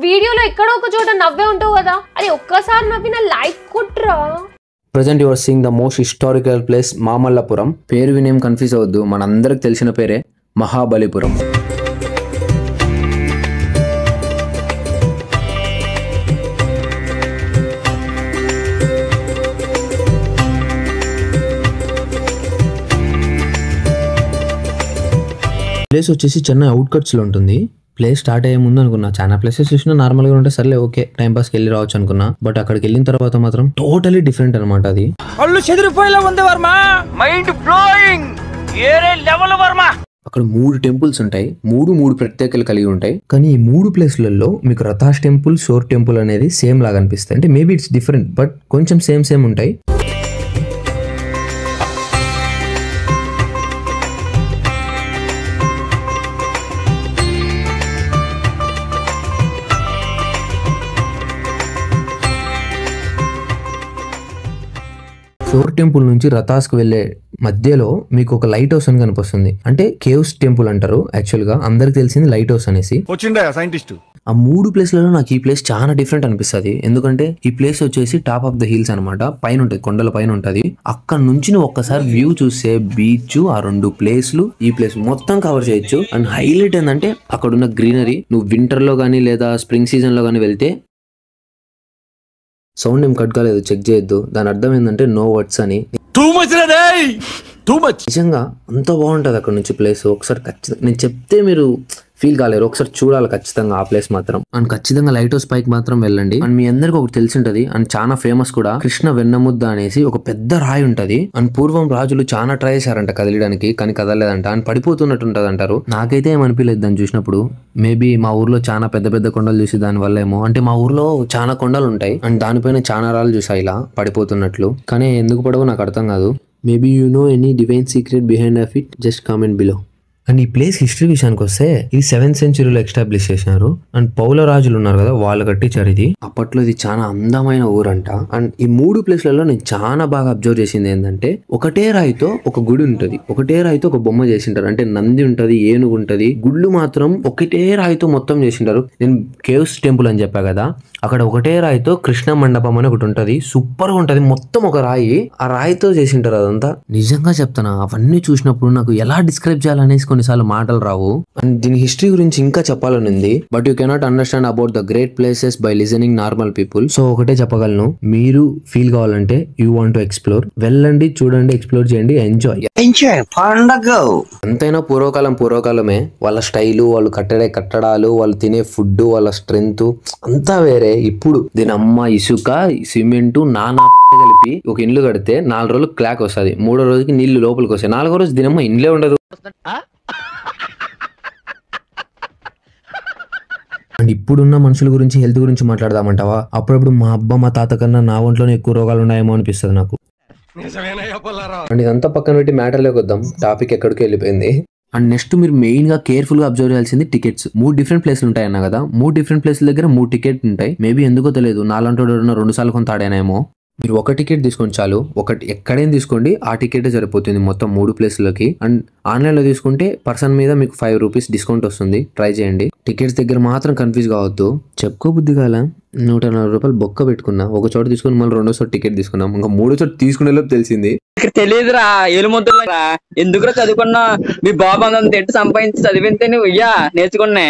వీడియోలో ఎక్కడో ఒక చోట నవ్వే ఉంటావు కదా, అది ఒక్కసారి నవ్విన లైక్ కొట్రా. Present you are seeing the most historical place Mamallapuram. పేరు వినేం కన్ఫ్యూజ్ అవద్దు, మనందరికి తెలిసిన పేరే మహాబలిపురం. ప్లేస్ వచ్చేసి చెన్నై అవుట్కట్స్ లో ఉంటుంది. ప్లేస్ స్టార్ట్ అయ్యే ముందు అనుకున్నా చాలా ప్లేసెస్ చూసినా నార్మల్ గా ఉంటే సర్లే ఓకే టైం పాస్ కి వెళ్ళి రావచ్చు అనుకున్నా. బట్ అక్కడికి వెళ్ళిన తర్వాత మాత్రం టోటలీ డిఫరెంట్ అనమాట. అది అక్కడ 3 టెంపుల్స్ ఉంటాయి, మూడు ప్రత్యేకలు కలిగి ఉంటాయి. కానీ ఈ 3 ప్లేస్లలో మీకు రథాష్ టెంపుల్, షోర్ టెంపుల్ అనేది సేమ్ లాగా అనిపిస్తాయి. అంటే మేబీ ఇట్స్ డిఫరెంట్ బట్ కొంచెం సేమ్ ఉంటాయి. షోర్ టెంపుల్ నుంచి రథాస్ కు వెళ్లే మధ్యలో మీకు ఒక లైట్ హౌస్ అని కనిపిస్తుంది. అంటే కేవ్స్ టెంపుల్ అంటారు యాక్చువల్ గా, అందరికి తెలిసింది లైట్ హౌస్ అనేసి. ఆ 3 ప్లేస్లలో నాకు ఈ ప్లేస్ చాలా డిఫరెంట్ అనిపిస్తుంది. ఎందుకంటే ఈ ప్లేస్ వచ్చేసి టాప్ ఆఫ్ ద హిల్స్ అనమాట, పైన ఉంటుంది, కొండల పైన ఉంటది. అక్కడ నుంచి నువ్వు ఒక్కసారి వ్యూ చూస్తే బీచ్, ఆ 2 ప్లేస్లు, ఈ ప్లేస్ మొత్తం కవర్ చేయొచ్చు. అండ్ హైలైట్ ఏంటంటే అక్కడ ఉన్న గ్రీనరీ. నువ్వు వింటర్ లో గానీ లేదా స్ప్రింగ్ సీజన్ లో గానీ వెళ్తే, సౌండ్ ఏం కట్ కాలేదు చెక్ చేయొద్దు, దాని అర్థం ఏంటంటే నో వర్డ్స్ అని. నిజంగా అంత బాగుంటది అక్కడ నుంచి ప్లేస్. ఒకసారి ఖచ్చితంగా నేను చెప్తే మీరు ఫీల్ కాలేరు, ఒకసారి చూడాలి ఖచ్చితంగా ఆ ప్లేస్ మాత్రం. అండ్ ఖచ్చితంగా లైట్ హౌస్ పైకి మాత్రం వెళ్ళండి. అండ్ మీ అందరికి ఒకటి తెలిసి ఉంటది, అండ్ చాలా ఫేమస్ కూడా, కృష్ణ వెన్నముద్ద అనేసి ఒక పెద్ద రాయి ఉంటది. అండ్ పూర్వం రాజులు చాలా ట్రై చేశారంట కదిలియడానికి, కానీ కదలలేదంట. అండ్ పడిపోతున్నట్టు ఉంటది అంటారు. నాకైతే ఏమనిపించలేదు దాన్ని చూసినప్పుడు. మేబీ మా ఊర్లో చాలా పెద్ద కొండలు చూసి దాని వల్ల ఏమో, అంటే మా ఊర్లో చాలా కొండలు ఉంటాయి అండ్ దానిపైన చాలా రాళ్ళు చూసా ఇలా పడిపోతున్నట్లు. కానీ ఎందుకు పడవో నాకు అర్థం కాదు. Maybe you know any divine secret behind of it, just comment below. And ఈ ప్లేస్ హిస్టరీ విషయానికి వస్తే ఇది 7th centuryలో ఎస్టాబ్లిష్ చేసినారు. అండ్ పౌల రాజులు ఉన్నారు కదా, వాళ్ళు కట్టించారు ఇది. అప్పట్లో ఇది చాలా అందమైన ఊరంట. అండ్ ఈ 3 ప్లేస్లలో నేను చాలా బాగా అబ్జర్వ్ చేసింది ఏంటంటే, ఒకటే రాయితో ఒక గుడి ఉంటది, ఒకటే రాయితో ఒక బొమ్మ చేసింటారు. అంటే నంది ఉంటది, ఏనుగు ఉంటది, గుళ్ళు మాత్రం ఒకటే రాయితో మొత్తం చేసింటారు. నేను కేవ్స్ టెంపుల్ అని చెప్పా కదా, అక్కడ ఒకటే రాయితో కృష్ణ మండపం అని ఒకటి ఉంటది, సూపర్ గా ఉంటది. మొత్తం ఒక రాయి, ఆ రాయితో చేసింటారు అదంతా. నిజంగా చెప్తాను, అవన్నీ చూసినప్పుడు నాకు ఎలా డిస్క్రైబ్ చేయాలనేసి కొన్నిసార్లు మాటలు రావు. అండ్ దీని హిస్టరీ గురించి ఇంకా చెప్పాలని ఉంది, but you cannot understand about the great places by listening normal people. So ఒకటే చెప్పగలను, మీరు ఫీల్ కావాలంటే యూ వాంట్ టు ఎక్స్ప్లోర్, వెళ్ళండి, చూడండి, ఎక్స్ప్లోర్ చేయండి, ఎంజాయ్ పండగ. ఎంతైనా పూర్వకాలమే. వాళ్ళ స్టైలు, వాళ్ళు కట్టడే కట్టడాలు, వాళ్ళు తినే ఫుడ్, వాళ్ళ స్ట్రెంగ్త్ అంతా వేరే. ఇప్పుడు దీని అమ్మ ఇసుక, సిమెంట్, నానా కలిపి ఒక ఇల్లు కడితే 4 రోజులు క్లాక్ వస్తుంది, 3వ రోజుకి నీళ్లు లోపలికి వస్తాయి, 4వ రోజు దీనమ్మ ఇండ్లే ఉండదు. అండ్ ఇప్పుడున్న మనుషుల గురించి, హెల్త్ గురించి మాట్లాడదామంటావా? అప్పుడప్పుడు మా అబ్బా మా తాత కన్నా నా ఒంట్లోనే ఎక్కువ రోగాలు ఉన్నాయేమో అనిపిస్తుంది నాకు. అండ్ ఇదంతా పక్కన పెట్టి మ్యాటర్లోకి వద్దాం, టాపిక్ ఎక్కడికి వెళ్ళిపోయింది. అండ్ నెక్స్ట్ మీరు మెయిన్ గా కేర్ఫుల్ గా అబ్జర్వ్ చేయాల్సింది టికెట్స్. 3 డిఫరెంట్ ప్లేస్లు ఉంటాయి అన్న కదా, 3 డిఫరెంట్ ప్లేస్ల దగ్గర 3 టికెట్ ఉంటాయి. మేబీ ఎందుకో తెలియదు, నాలంటోడు 2 సార్లు కొంత ఆడానేమో. మీరు ఒక టికెట్ తీసుకోండి చాలు, ఒకటి ఎక్కడైనా తీసుకోండి, ఆ టికెట్ సరిపోతుంది మొత్తం 3 ప్లేస్లకి. అండ్ ఆన్లైన్ లో తీసుకుంటే పర్సన్ మీద మీకు 5 రూపీస్ డిస్కౌంట్ వస్తుంది, ట్రై చేయండి. టికెట్స్ దగ్గర మాత్రం కన్ఫ్యూజ్ కావద్దు. చెప్పుకో బుద్ధి కాల 140 రూపాయలు బొక్క పెట్టుకున్నా, ఒక చోట తీసుకుని మళ్ళీ 2వ చోట టికెట్ తీసుకున్నాం, ఇంకా 3వ చోట తీసుకునేలోపు తెలిసింది తెలియదురా ఏలుముద్దురా. ఎందుకురా చదువుకున్నా, మీ బాబు అంత సంపాదించి చదివితే నువ్వు నేర్చుకున్నా.